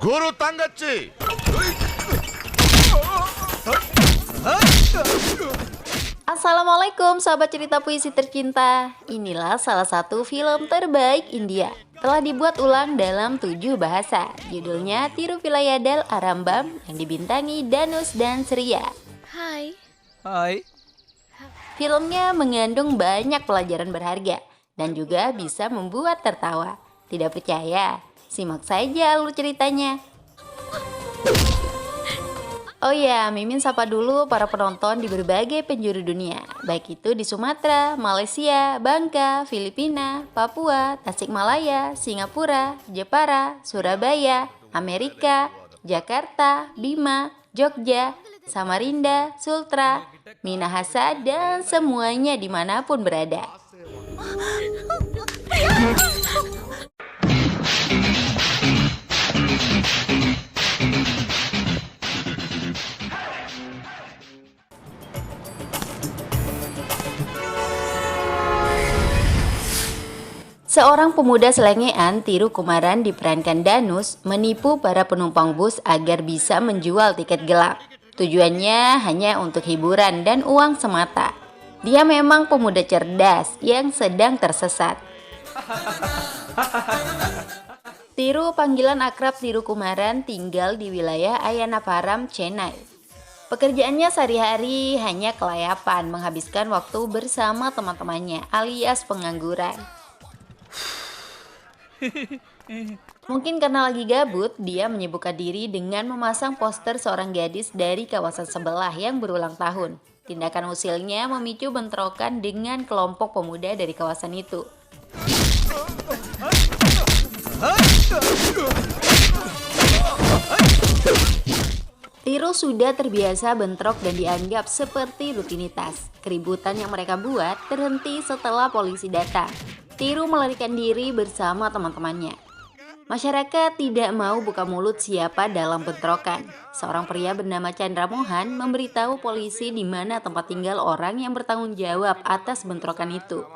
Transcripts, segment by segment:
Guru Tanggachi. Assalamualaikum sahabat cerita puisi tercinta. Inilah salah satu film terbaik India. Telah dibuat ulang dalam 7 bahasa. Judulnya Tiruvilayadal Arambam yang dibintangi Danus dan Sriya. Hai. Hai. Filmnya mengandung banyak pelajaran berharga dan juga bisa membuat tertawa. Tidak percaya? Simak saja alur ceritanya. Oh ya, Mimin sapa dulu para penonton di berbagai penjuru dunia, baik itu di Sumatera, Malaysia, Bangka, Filipina, Papua, Tasikmalaya, Singapura, Jepara, Surabaya, Amerika, Jakarta, Bima, Jogja, Samarinda, Sultra, Minahasa, dan semuanya dimanapun berada. Seorang pemuda selengean, Tiru Kumaran diperankan Danus, menipu para penumpang bus agar bisa menjual tiket gelap. Tujuannya hanya untuk hiburan dan uang semata. Dia memang pemuda cerdas yang sedang tersesat. Tiru, panggilan akrab Tiru Kumaran, tinggal di wilayah Ayanaparam, Chennai. Pekerjaannya sehari-hari hanya kelayapan, menghabiskan waktu bersama teman-temannya alias pengangguran. Mungkin karena lagi gabut, dia menyibukkan diri dengan memasang poster seorang gadis dari kawasan sebelah yang berulang tahun. Tindakan usilnya memicu bentrokan dengan kelompok pemuda dari kawasan itu. Tiru sudah terbiasa bentrok dan dianggap seperti rutinitas. Keributan yang mereka buat terhenti setelah polisi datang. Tiru melarikan diri bersama teman-temannya. Masyarakat tidak mau buka mulut siapa dalam bentrokan. Seorang pria bernama Chandra Mohan memberitahu polisi di mana tempat tinggal orang yang bertanggung jawab atas bentrokan itu.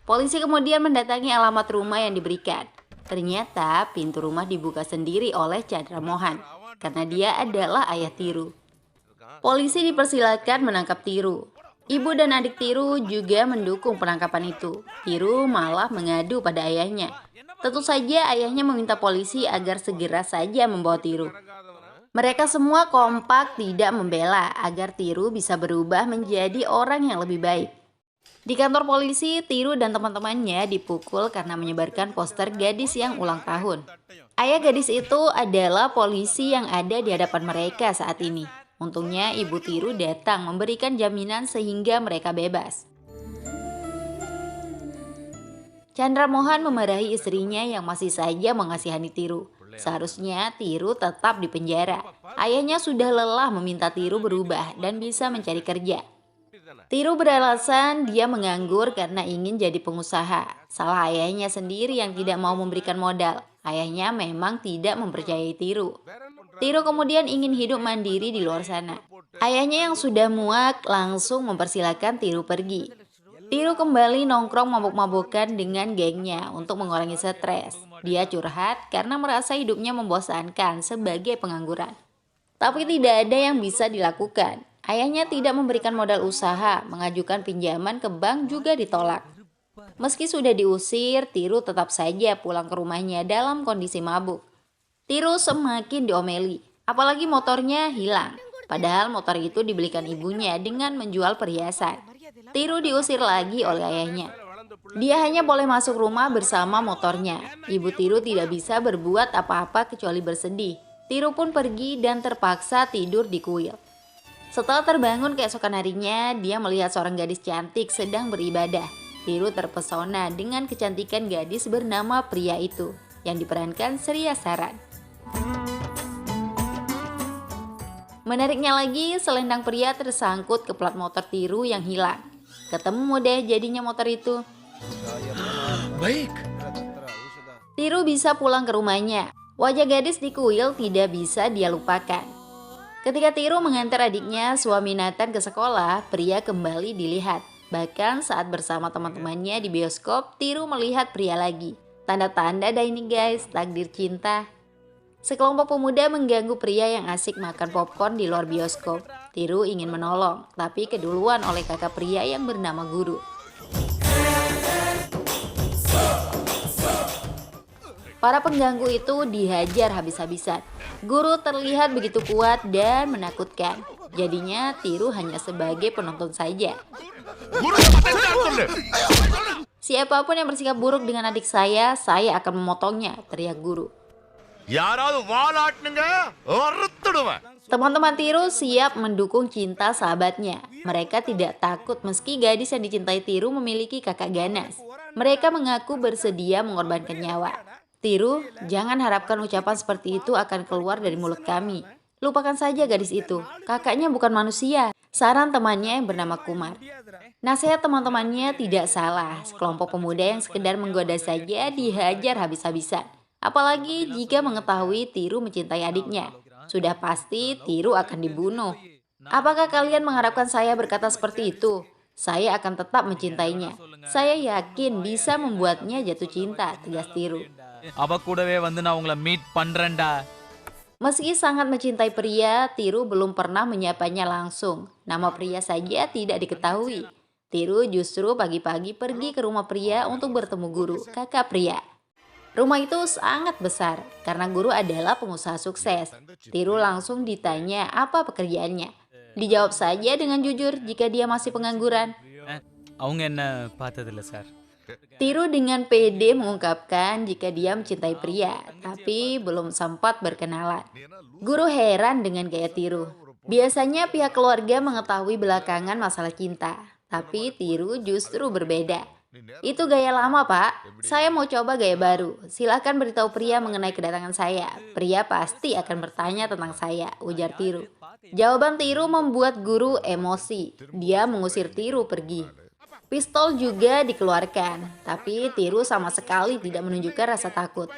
Polisi kemudian mendatangi alamat rumah yang diberikan. Ternyata pintu rumah dibuka sendiri oleh Chandra Mohan karena dia adalah ayah Tiru. Polisi dipersilakan menangkap Tiru. Ibu dan adik Tiru juga mendukung penangkapan itu. Tiru malah mengadu pada ayahnya. Tentu saja ayahnya meminta polisi agar segera saja membawa Tiru. Mereka semua kompak tidak membela agar Tiru bisa berubah menjadi orang yang lebih baik. Di kantor polisi, Tiru dan teman-temannya dipukul karena menyebarkan poster gadis yang ulang tahun. Ayah gadis itu adalah polisi yang ada di hadapan mereka saat ini. Untungnya ibu Tiru datang memberikan jaminan sehingga mereka bebas. Chandra Mohan memarahi istrinya yang masih saja mengasihani Tiru. Seharusnya Tiru tetap di penjara. Ayahnya sudah lelah meminta Tiru berubah dan bisa mencari kerja. Tiru beralasan dia menganggur karena ingin jadi pengusaha. Salah ayahnya sendiri yang tidak mau memberikan modal. Ayahnya memang tidak mempercayai Tiru. Tiru kemudian ingin hidup mandiri di luar sana. Ayahnya yang sudah muak langsung mempersilahkan Tiru pergi. Tiru kembali nongkrong mabuk-mabukan dengan gengnya untuk mengurangi stres. Dia curhat karena merasa hidupnya membosankan sebagai pengangguran. Tapi tidak ada yang bisa dilakukan. Ayahnya tidak memberikan modal usaha, mengajukan pinjaman ke bank juga ditolak. Meski sudah diusir, Tiru tetap saja pulang ke rumahnya dalam kondisi mabuk. Tiru semakin diomeli, apalagi motornya hilang. Padahal motor itu dibelikan ibunya dengan menjual perhiasan. Tiru diusir lagi oleh ayahnya. Dia hanya boleh masuk rumah bersama motornya. Ibu Tiru tidak bisa berbuat apa-apa kecuali bersedih. Tiru pun pergi dan terpaksa tidur di kuil. Setelah terbangun keesokan harinya, dia melihat seorang gadis cantik sedang beribadah. Tiru terpesona dengan kecantikan gadis bernama Pria itu, yang diperankan Sriya Saran. Menariknya lagi, selendang pria tersangkut ke plat motor Tiru yang hilang. Ketemu deh jadinya motor itu. Baik. Tiru bisa pulang ke rumahnya. Wajah gadis di kuil tidak bisa dia lupakan. Ketika Tiru mengantar adiknya Swaminathan ke sekolah, pria kembali dilihat. Bahkan saat bersama teman-temannya di bioskop, Tiru melihat pria lagi. Tanda-tanda dah ini guys, takdir cinta. Sekelompok pemuda mengganggu pria yang asik makan popcorn di luar bioskop. Tiru ingin menolong, tapi keduluan oleh kakak pria yang bernama Guru. Para pengganggu itu dihajar habis-habisan. Guru terlihat begitu kuat dan menakutkan. Jadinya Tiru hanya sebagai penonton saja. Siapapun yang bersikap buruk dengan adik saya akan memotongnya, teriak Guru. யாராவது வாலாட்டுங்க அறுத்துடுவேன். Teman-teman Tiru siap mendukung cinta sahabatnya. Mereka tidak takut meski gadis yang dicintai Tiru memiliki kakak ganas. Mereka mengaku bersedia mengorbankan nyawa. Tiru, jangan harapkan ucapan seperti itu akan keluar dari mulut kami. Lupakan saja gadis itu, kakaknya bukan manusia. Saran temannya yang bernama Kumar. Nasihat teman-temannya tidak salah. Sekelompok pemuda yang sekedar menggoda saja dihajar habis-habisan. Apalagi jika mengetahui Tiru mencintai adiknya. Sudah pasti Tiru akan dibunuh. Apakah kalian mengharapkan saya berkata seperti itu? Saya akan tetap mencintainya. Saya yakin bisa membuatnya jatuh cinta, tegas Tiru. Meski sangat mencintai pria, Tiru belum pernah menyapanya langsung. Nama pria saja tidak diketahui. Tiru justru pagi-pagi pergi ke rumah pria untuk bertemu Guru, kakak pria. Rumah itu sangat besar karena Guru adalah pengusaha sukses. Tiru langsung ditanya apa pekerjaannya. Dijawab saja dengan jujur jika dia masih pengangguran. Tiru dengan pede mengungkapkan jika dia mencintai pria, tapi belum sempat berkenalan. Guru heran dengan gaya Tiru. Biasanya pihak keluarga mengetahui belakangan masalah cinta, tapi Tiru justru berbeda. Itu gaya lama, Pak. Saya mau coba gaya baru. Silakan beritahu pria mengenai kedatangan saya. Pria pasti akan bertanya tentang saya, ujar Tiru. Jawaban Tiru membuat Guru emosi. Dia mengusir Tiru pergi. Pistol juga dikeluarkan, tapi Tiru sama sekali tidak menunjukkan rasa takut.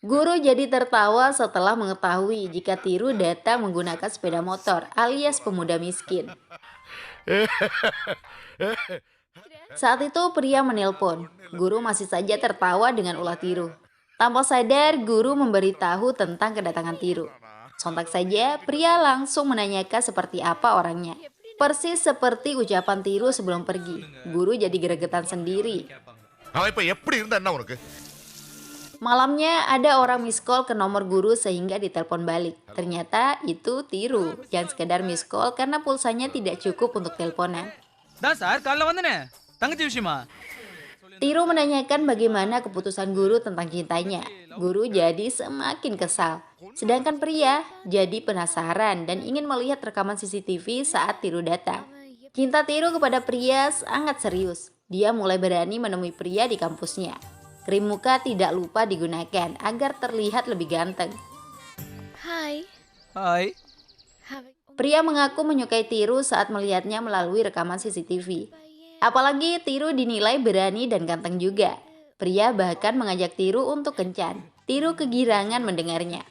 Guru jadi tertawa setelah mengetahui jika Tiru datang menggunakan sepeda motor alias pemuda miskin. Saat itu pria menelpon. Guru masih saja tertawa dengan ulah Tiru. Tanpa sadar, Guru memberitahu tentang kedatangan Tiru. Sontak saja, pria langsung menanyakan seperti apa orangnya. Persis seperti ucapan Tiru sebelum pergi. Guru jadi gregetan sendiri. Malamnya ada orang miss call ke nomor Guru sehingga ditelepon balik. Ternyata itu Tiru. Jangan sekedar miss call karena pulsanya tidak cukup untuk teleponan. Tiru menanyakan bagaimana keputusan Guru tentang cintanya. Guru jadi semakin kesal. Sedangkan pria jadi penasaran dan ingin melihat rekaman CCTV saat Tiru datang. Cinta Tiru kepada pria sangat serius. Dia mulai berani menemui pria di kampusnya. Krim muka tidak lupa digunakan agar terlihat lebih ganteng. Hai. Pria mengaku menyukai Tiru saat melihatnya melalui rekaman CCTV. Apalagi Tiru dinilai berani dan ganteng juga. Pria bahkan mengajak Tiru untuk kencan. Tiru kegirangan mendengarnya.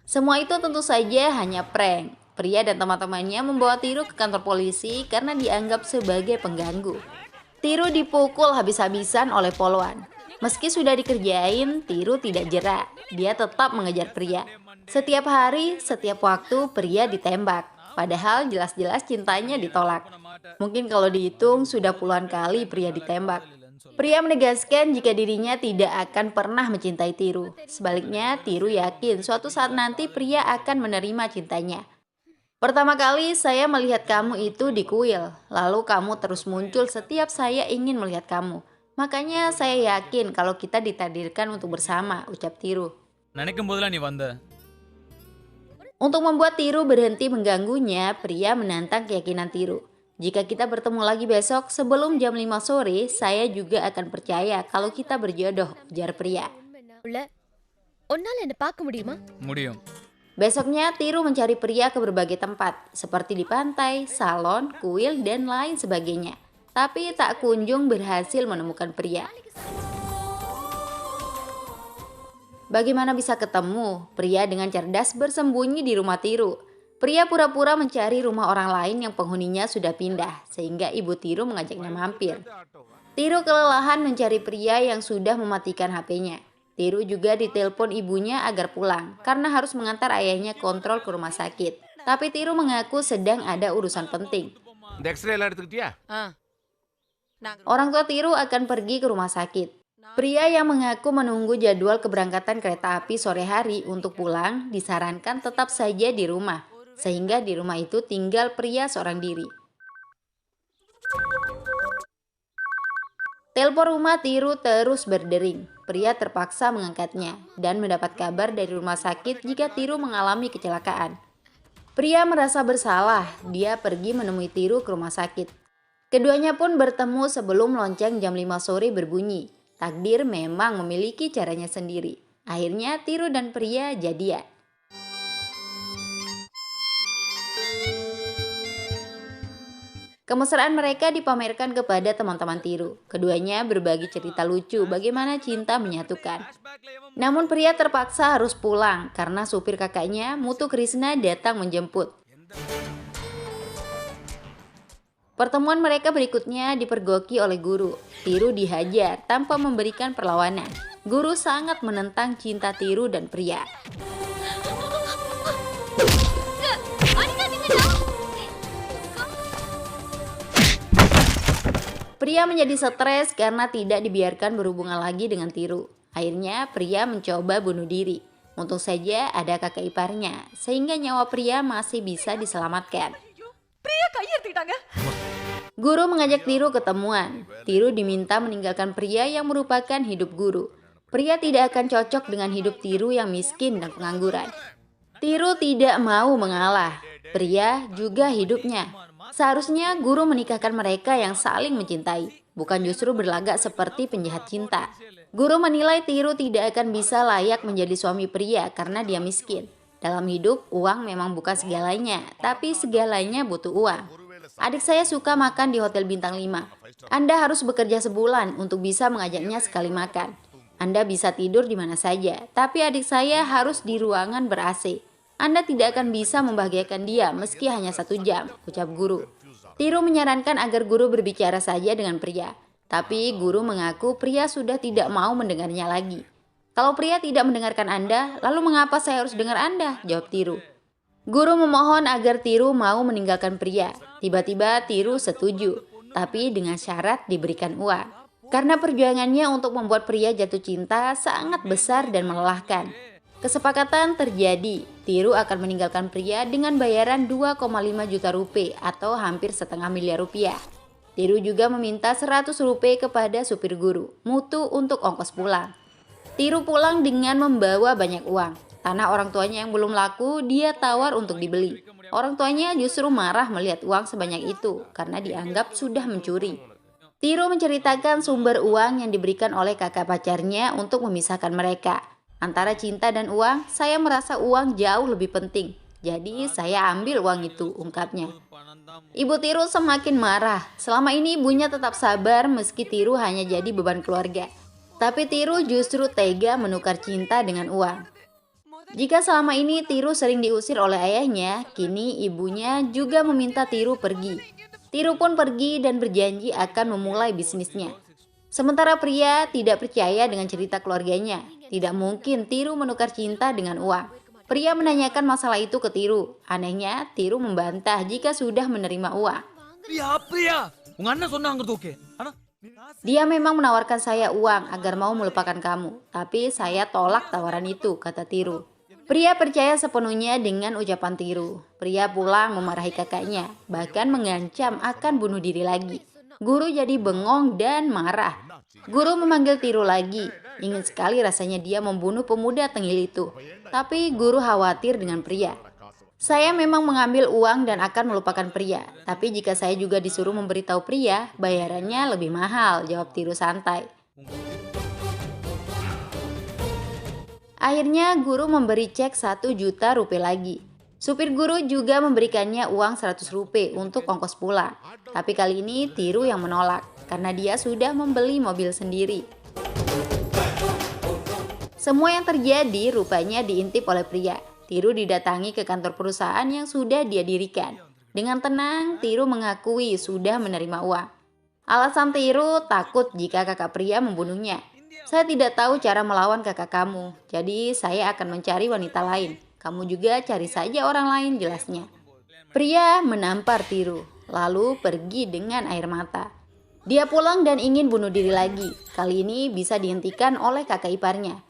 Semua itu tentu saja hanya prank. Pria dan teman-temannya membawa Tiru ke kantor polisi karena dianggap sebagai pengganggu. Tiru dipukul habis-habisan oleh poluan. Meski sudah dikerjain, Tiru tidak jera. Dia tetap mengejar pria. Setiap hari, setiap waktu pria ditembak. Padahal jelas-jelas cintanya ditolak. Mungkin kalau dihitung sudah puluhan kali pria ditembak. Pria menegaskan jika dirinya tidak akan pernah mencintai Tiru. Sebaliknya, Tiru yakin suatu saat nanti pria akan menerima cintanya. Pertama kali saya melihat kamu itu di kuil, lalu kamu terus muncul setiap saya ingin melihat kamu. Makanya saya yakin kalau kita ditakdirkan untuk bersama, ucap Tiru. Untuk membuat Tiru berhenti mengganggunya, pria menantang keyakinan Tiru. Jika kita bertemu lagi besok sebelum jam 5 sore, saya juga akan percaya kalau kita berjodoh, ujar pria. Besoknya Tiru mencari pria ke berbagai tempat, seperti di pantai, salon, kuil, dan lain sebagainya. Tapi tak kunjung berhasil menemukan pria. Bagaimana bisa ketemu? Pria dengan cerdas bersembunyi di rumah Tiru. Pria pura-pura mencari rumah orang lain yang penghuninya sudah pindah, sehingga ibu Tiru mengajaknya mampir. Tiru kelelahan mencari pria yang sudah mematikan HP-nya. Tiru juga ditelepon ibunya agar pulang karena harus mengantar ayahnya kontrol ke rumah sakit. Tapi Tiru mengaku sedang ada urusan penting. இந்த எக்ஸ்ரே எல்லாம் எடுத்துக்கிட்டியா? Orang tua Tiru akan pergi ke rumah sakit. Pria yang mengaku menunggu jadwal keberangkatan kereta api sore hari untuk pulang disarankan tetap saja di rumah, sehingga di rumah itu tinggal pria seorang diri. Telepon rumah Tiru terus berdering. Pria terpaksa mengangkatnya dan mendapat kabar dari rumah sakit jika Tiru mengalami kecelakaan. Pria merasa bersalah, dia pergi menemui Tiru ke rumah sakit. Keduanya pun bertemu sebelum lonceng jam 5 sore berbunyi. Takdir memang memiliki caranya sendiri. Akhirnya Tiru dan pria jadian. Kemesraan mereka dipamerkan kepada teman-teman Tiru. Keduanya berbagi cerita lucu bagaimana cinta menyatukan. Namun pria terpaksa harus pulang karena supir kakaknya, Muthu Krishna, datang menjemput. Pertemuan mereka berikutnya dipergoki oleh guru. Tiru dihajar tanpa memberikan perlawanan. Guru sangat menentang cinta Tiru dan pria. Pria menjadi stres karena tidak dibiarkan berhubungan lagi dengan Tiru. Akhirnya pria mencoba bunuh diri. Untung saja ada kakak iparnya, sehingga nyawa pria masih bisa diselamatkan. Guru mengajak Tiru ketemuan. Tiru diminta meninggalkan pria yang merupakan hidup guru. Pria tidak akan cocok dengan hidup Tiru yang miskin dan pengangguran. Tiru tidak mau mengalah. Pria juga hidupnya. Seharusnya guru menikahkan mereka yang saling mencintai, bukan justru berlagak seperti penjahat cinta. Guru menilai Tiru tidak akan bisa layak menjadi suami pria karena dia miskin. Dalam hidup, uang memang bukan segalanya, tapi segalanya butuh uang. Adik saya suka makan di hotel bintang 5. Anda harus bekerja sebulan untuk bisa mengajaknya sekali makan. Anda bisa tidur di mana saja, tapi adik saya harus di ruangan ber-AC. Anda tidak akan bisa membahagiakan dia meski hanya 1 jam, ucap guru. Tiru menyarankan agar guru berbicara saja dengan pria. Tapi guru mengaku pria sudah tidak mau mendengarnya lagi. Kalau pria tidak mendengarkan Anda, lalu mengapa saya harus dengar Anda? Jawab Tiru. Guru memohon agar Tiru mau meninggalkan pria. Tiba-tiba Tiru setuju, tapi dengan syarat diberikan uang. Karena perjuangannya untuk membuat pria jatuh cinta sangat besar dan melelahkan. Kesepakatan terjadi, Tiru akan meninggalkan pria dengan bayaran 2,5 juta rupiah atau hampir setengah miliar rupiah. Tiru juga meminta 100 rupiah kepada supir guru, Muthu, untuk ongkos pulang. Tiru pulang dengan membawa banyak uang. Tanah orang tuanya yang belum laku, dia tawar untuk dibeli. Orang tuanya justru marah melihat uang sebanyak itu karena dianggap sudah mencuri. Tiru menceritakan sumber uang yang diberikan oleh kakak pacarnya untuk memisahkan mereka. Antara cinta dan uang, saya merasa uang jauh lebih penting. Jadi saya ambil uang itu, ungkapnya. Ibu Tiru semakin marah. Selama ini ibunya tetap sabar meski Tiru hanya jadi beban keluarga. Tapi Tiru justru tega menukar cinta dengan uang. Jika selama ini Tiru sering diusir oleh ayahnya, kini ibunya juga meminta Tiru pergi. Tiru pun pergi dan berjanji akan memulai bisnisnya. Sementara pria tidak percaya dengan cerita keluarganya. Tidak mungkin Tiru menukar cinta dengan uang. Pria menanyakan masalah itu ke Tiru. Anehnya, Tiru membantah jika sudah menerima uang. Dia memang menawarkan saya uang agar mau melupakan kamu. Tapi saya tolak tawaran itu, kata Tiru. Pria percaya sepenuhnya dengan ucapan Tiru. Pria pulang memarahi kakaknya, bahkan mengancam akan bunuh diri lagi. Guru jadi bengong dan marah. Guru memanggil Tiru lagi. Ingin sekali rasanya dia membunuh pemuda tengil itu. Tapi guru khawatir dengan pria. Saya memang mengambil uang dan akan melupakan pria. Tapi jika saya juga disuruh memberitahu pria, bayarannya lebih mahal, jawab Tiru santai. Akhirnya guru memberi cek 1 juta rupiah lagi. Supir guru juga memberikannya uang 100 rupiah untuk ongkos pulang. Tapi kali ini Tiru yang menolak karena dia sudah membeli mobil sendiri. Semua yang terjadi rupanya diintip oleh pria. Tiru didatangi ke kantor perusahaan yang sudah dia dirikan. Dengan tenang, Tiru mengakui sudah menerima uang. Alasan Tiru takut jika kakak pria membunuhnya. Saya tidak tahu cara melawan kakak kamu, jadi saya akan mencari wanita lain. Kamu juga cari saja orang lain, jelasnya. Pria menampar Tiru, lalu pergi dengan air mata. Dia pulang dan ingin bunuh diri lagi. Kali ini bisa dihentikan oleh kakak iparnya.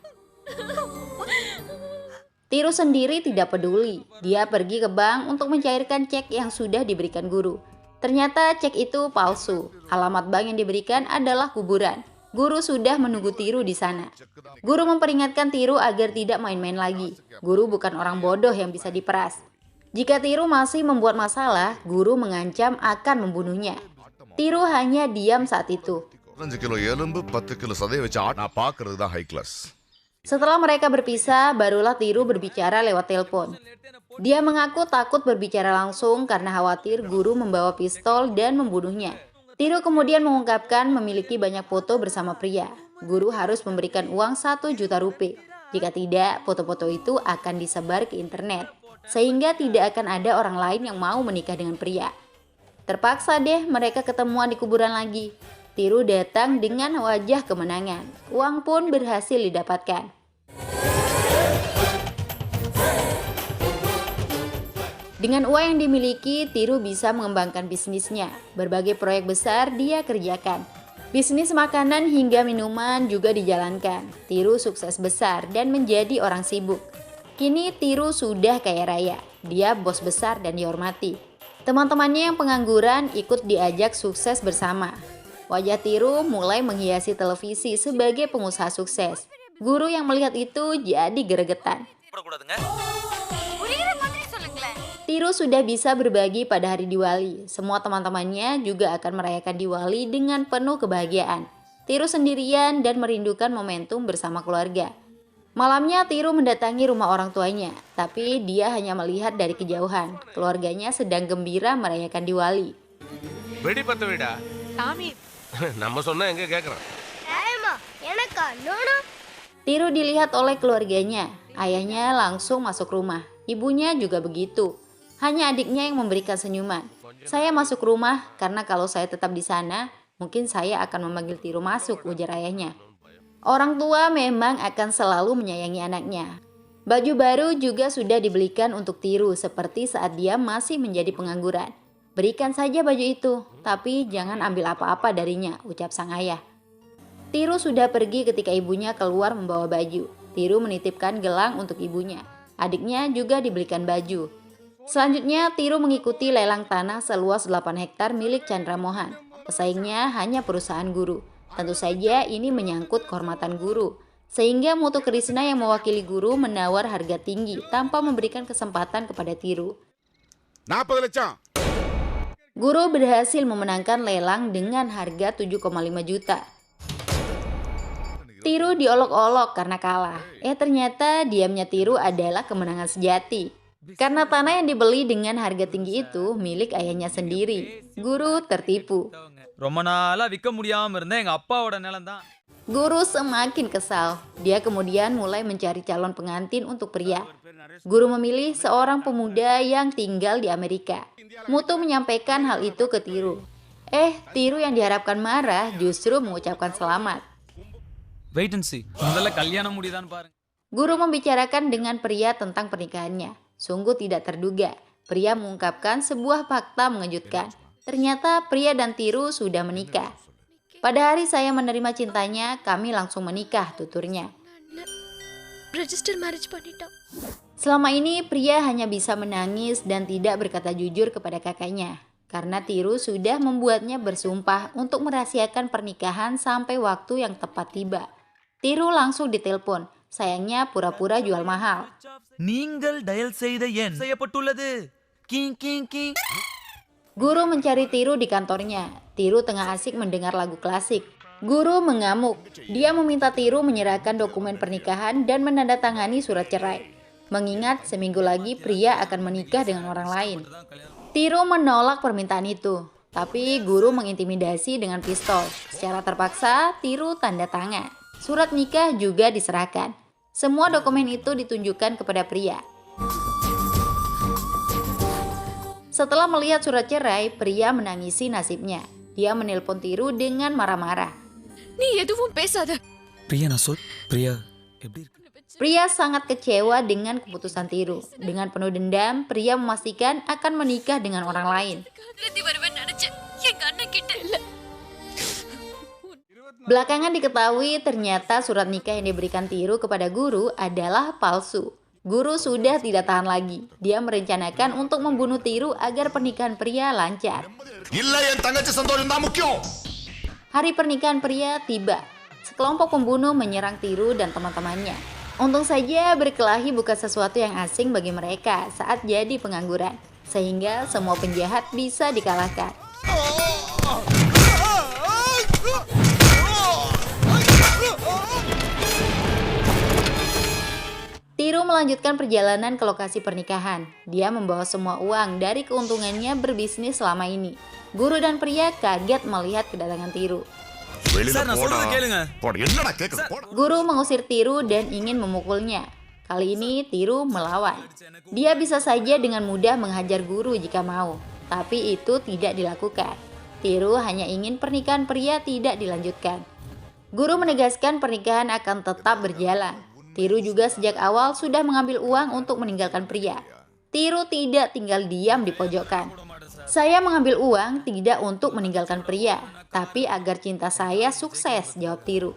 Tiru sendiri tidak peduli. Dia pergi ke bank untuk mencairkan cek yang sudah diberikan guru. Ternyata cek itu palsu. Alamat bank yang diberikan adalah kuburan. Guru sudah menunggu Tiru di sana. Guru memperingatkan Tiru agar tidak main-main lagi. Guru bukan orang bodoh yang bisa diperas. Jika Tiru masih membuat masalah, guru mengancam akan membunuhnya. Tiru hanya diam saat itu. 15 kilo எலும்பு 10 kilo சதையை வச்சு நான் பார்க்கறது தான் high class. Setelah mereka berpisah, barulah Tiru berbicara lewat telepon. Dia mengaku takut berbicara langsung karena khawatir guru membawa pistol dan membunuhnya. Tiru kemudian mengungkapkan memiliki banyak foto bersama pria. Guru harus memberikan uang 1 juta rupiah. Jika tidak, foto-foto itu akan disebar ke internet. Sehingga tidak akan ada orang lain yang mau menikah dengan pria. Terpaksa deh mereka ketemuan di kuburan lagi. Tiru datang dengan wajah kemenangan. Uang pun berhasil didapatkan. Dengan uang yang dimiliki, Tiru bisa mengembangkan bisnisnya. Berbagai proyek besar dia kerjakan. Bisnis makanan hingga minuman juga dijalankan. Tiru sukses besar dan menjadi orang sibuk. Kini Tiru sudah kaya raya. Dia bos besar dan dihormati. Teman-temannya yang pengangguran ikut diajak sukses bersama. Wajah Tiru mulai menghiasi televisi sebagai pengusaha sukses. Guru yang melihat itu jadi gregetan. Tiru sudah bisa berbagi pada hari Diwali. Semua teman-temannya juga akan merayakan Diwali dengan penuh kebahagiaan. Tiru sendirian dan merindukan momentum bersama keluarga. Malamnya Tiru mendatangi rumah orang tuanya, tapi dia hanya melihat dari kejauhan. Keluarganya sedang gembira merayakan Diwali. வெடி பத்த விடா சாமி நம்ம சொன்னா எங்க கேக்குறான். Tiru dilihat oleh keluarganya. Ayahnya langsung masuk rumah. Ibunya juga begitu. Hanya adiknya yang memberikan senyuman. Saya masuk rumah karena kalau saya tetap di sana, mungkin saya akan memanggil Tiru masuk, ujar ayahnya. Orang tua memang akan selalu menyayangi anaknya. Baju baru juga sudah dibelikan untuk Tiru seperti saat dia masih menjadi pengangguran. Berikan saja baju itu, tapi jangan ambil apa-apa darinya, ucap sang ayah. Tiru sudah pergi ketika ibunya keluar membawa baju. Tiru menitipkan gelang untuk ibunya. Adiknya juga dibelikan baju. Selanjutnya, Tiru mengikuti lelang tanah seluas 8 hektar milik Chandra Mohan. Pesaingnya hanya perusahaan guru. Tentu saja ini menyangkut kehormatan guru. Sehingga Mutu Krishna yang mewakili guru menawar harga tinggi tanpa memberikan kesempatan kepada Tiru. 40 லட்சம். Guru berhasil memenangkan lelang dengan harga 7,5 juta. Tiru diolok-olok karena kalah. Ternyata diamnya Tiru adalah kemenangan sejati. Karena tanah yang dibeli dengan harga tinggi itu milik ayahnya sendiri. Guru tertipu. ரொம்ப நாளா விற்க முடியாம இருந்த எங்க அப்பாவோட நிலம் தான். Guru semakin kesal. Dia kemudian mulai mencari calon pengantin untuk pria. Guru memilih seorang pemuda yang tinggal di Amerika. Mutu menyampaikan hal itu ke Tiru. Tiru yang diharapkan marah justru mengucapkan selamat. Wait and see. முதல்ல கல்யாணம் முடியுதான்னு பாருங்க. Guru membicarakan dengan pria tentang pernikahannya. Sungguh tidak terduga. Pria mengungkapkan sebuah fakta mengejutkan. Ternyata pria dan Tiru sudah menikah. Pada hari saya menerima cintanya, kami langsung menikah, tuturnya. Register marriage பண்ணிட்டோம். Selama ini pria hanya bisa menangis dan tidak berkata jujur kepada kakaknya. Karena Tiru sudah membuatnya bersumpah untuk merahasiakan pernikahan sampai waktu yang tepat tiba. Tiru langsung ditelepon. Sayangnya pura-pura jual mahal. நீங்கள் டயல் செய்த எண் செய்யப்பட்டுள்ளது. King king king. Guru mencari Tiru di kantornya. Tiru tengah asik mendengar lagu klasik. Guru mengamuk. Dia meminta Tiru menyerahkan dokumen pernikahan dan menandatangani surat cerai. Mengingat seminggu lagi pria akan menikah dengan orang lain. Tiru menolak permintaan itu. Tapi guru mengintimidasi dengan pistol. Secara terpaksa, Tiru tanda tangan. Surat nikah juga diserahkan. Semua dokumen itu ditunjukkan kepada pria. Setelah melihat surat cerai, pria menangisi nasibnya. Dia menelpon Tiru dengan marah-marah. நீ எதுவும் பேசாத. பிரியா நான் சொல் பிரியா எப்படி இருக்கு? Pria sangat kecewa dengan keputusan Tiru. Dengan penuh dendam, pria memastikan akan menikah dengan orang lain. Belakangan diketahui ternyata surat nikah yang diberikan Tiru kepada guru adalah palsu. Guru sudah tidak tahan lagi. Dia merencanakan untuk membunuh Tiru agar pernikahan pria lancar. இல்ல என் தங்கச்சி சந்தோஷம் தான் முக்கியம். Hari pernikahan pria tiba. Sekelompok pembunuh menyerang Tiru dan teman-temannya. Untung saja berkelahi bukan sesuatu yang asing bagi mereka saat jadi pengangguran. Sehingga semua penjahat bisa dikalahkan. Tiru melanjutkan perjalanan ke lokasi pernikahan. Dia membawa semua uang dari keuntungannya berbisnis selama ini. Guru dan pria kaget melihat kedatangan Tiru. வெளியில சார், நான் போடா. சொல்றதை கேளுங்க. போடா, என்னடா கேக்குது? போடா. Guru mengusir Tiru dan ingin memukulnya. Kali ini Tiru melawan. Dia bisa saja dengan mudah menghajar guru jika mau, tapi itu tidak dilakukan. Tiru hanya ingin pernikahan pria tidak dilanjutkan. Guru menegaskan pernikahan akan tetap berjalan. Tiru juga sejak awal sudah mengambil uang untuk meninggalkan pria. Tiru tidak tinggal diam di pojokan. Saya mengambil uang tidak untuk meninggalkan pria, tapi agar cinta saya sukses, jawab Tiru.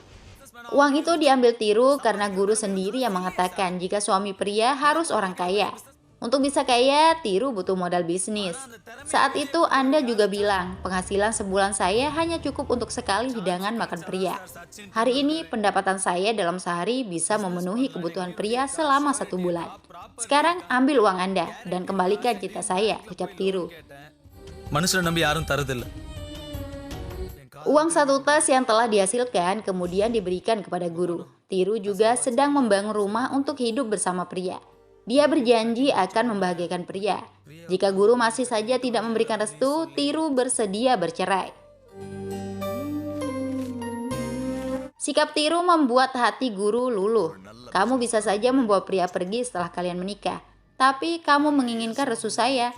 Uang itu diambil Tiru karena guru sendiri yang mengatakan jika suami pria harus orang kaya. Untuk bisa kaya, Tiru butuh modal bisnis. Saat itu Anda juga bilang, penghasilan sebulan saya hanya cukup untuk sekali hidangan makan pria. Hari ini pendapatan saya dalam sehari bisa memenuhi kebutuhan pria selama 1 bulan. Sekarang ambil uang Anda dan kembalikan cinta saya, ucap Tiru. மனுஷனை நம்பி யாரும் தரதில்ல. Uang 1 tas yang telah dihasilkan kemudian diberikan kepada guru. Tiru juga sedang membangun rumah untuk hidup bersama pria. Dia berjanji akan membahagiakan pria. Jika guru masih saja tidak memberikan restu, Tiru bersedia bercerai. Sikap Tiru membuat hati guru luluh. Kamu bisa saja membawa pria pergi setelah kalian menikah, tapi kamu menginginkan restu saya.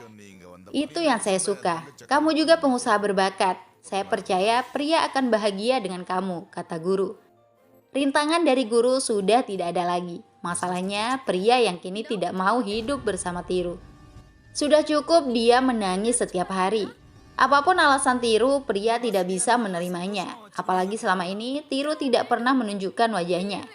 Itu yang saya suka. Kamu juga pengusaha berbakat. Saya percaya pria akan bahagia dengan kamu, kata guru. Rintangan dari guru sudah tidak ada lagi. Masalahnya pria yang kini tidak mau hidup bersama Tiru. Sudah cukup dia menangis setiap hari. Apapun alasan Tiru, pria tidak bisa menerimanya. Apalagi selama ini Tiru tidak pernah menunjukkan wajahnya.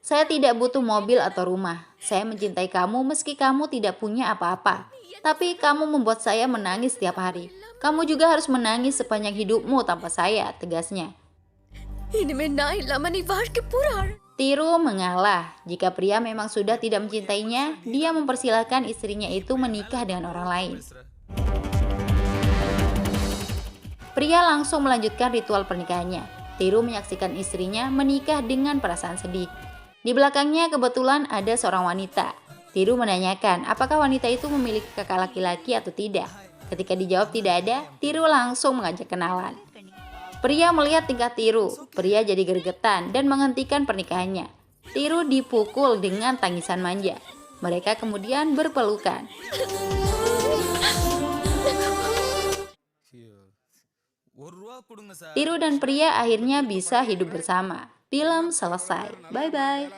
Saya tidak butuh mobil atau rumah. Saya mencintai kamu meski kamu tidak punya apa-apa. Tapi kamu membuat saya menangis setiap hari. Kamu juga harus menangis sepanjang hidupmu tanpa saya, tegasnya. Tiru mengalah. Jika pria memang sudah tidak mencintainya, dia mempersilahkan istrinya itu menikah dengan orang lain. Pria langsung melanjutkan ritual pernikahannya. Tiru menyaksikan istrinya menikah dengan perasaan sedih. Di belakangnya kebetulan ada seorang wanita. Tiru menanyakan apakah wanita itu memiliki kakak laki-laki atau tidak. Ketika dijawab tidak ada, Tiru langsung mengajak kenalan. Pria melihat tingkah Tiru. Pria jadi gregetan dan menghentikan pernikahannya. Tiru dipukul dengan tangisan manja. Mereka kemudian berpelukan. Tiru dan pria akhirnya bisa hidup bersama. Film selesai. Bye-bye.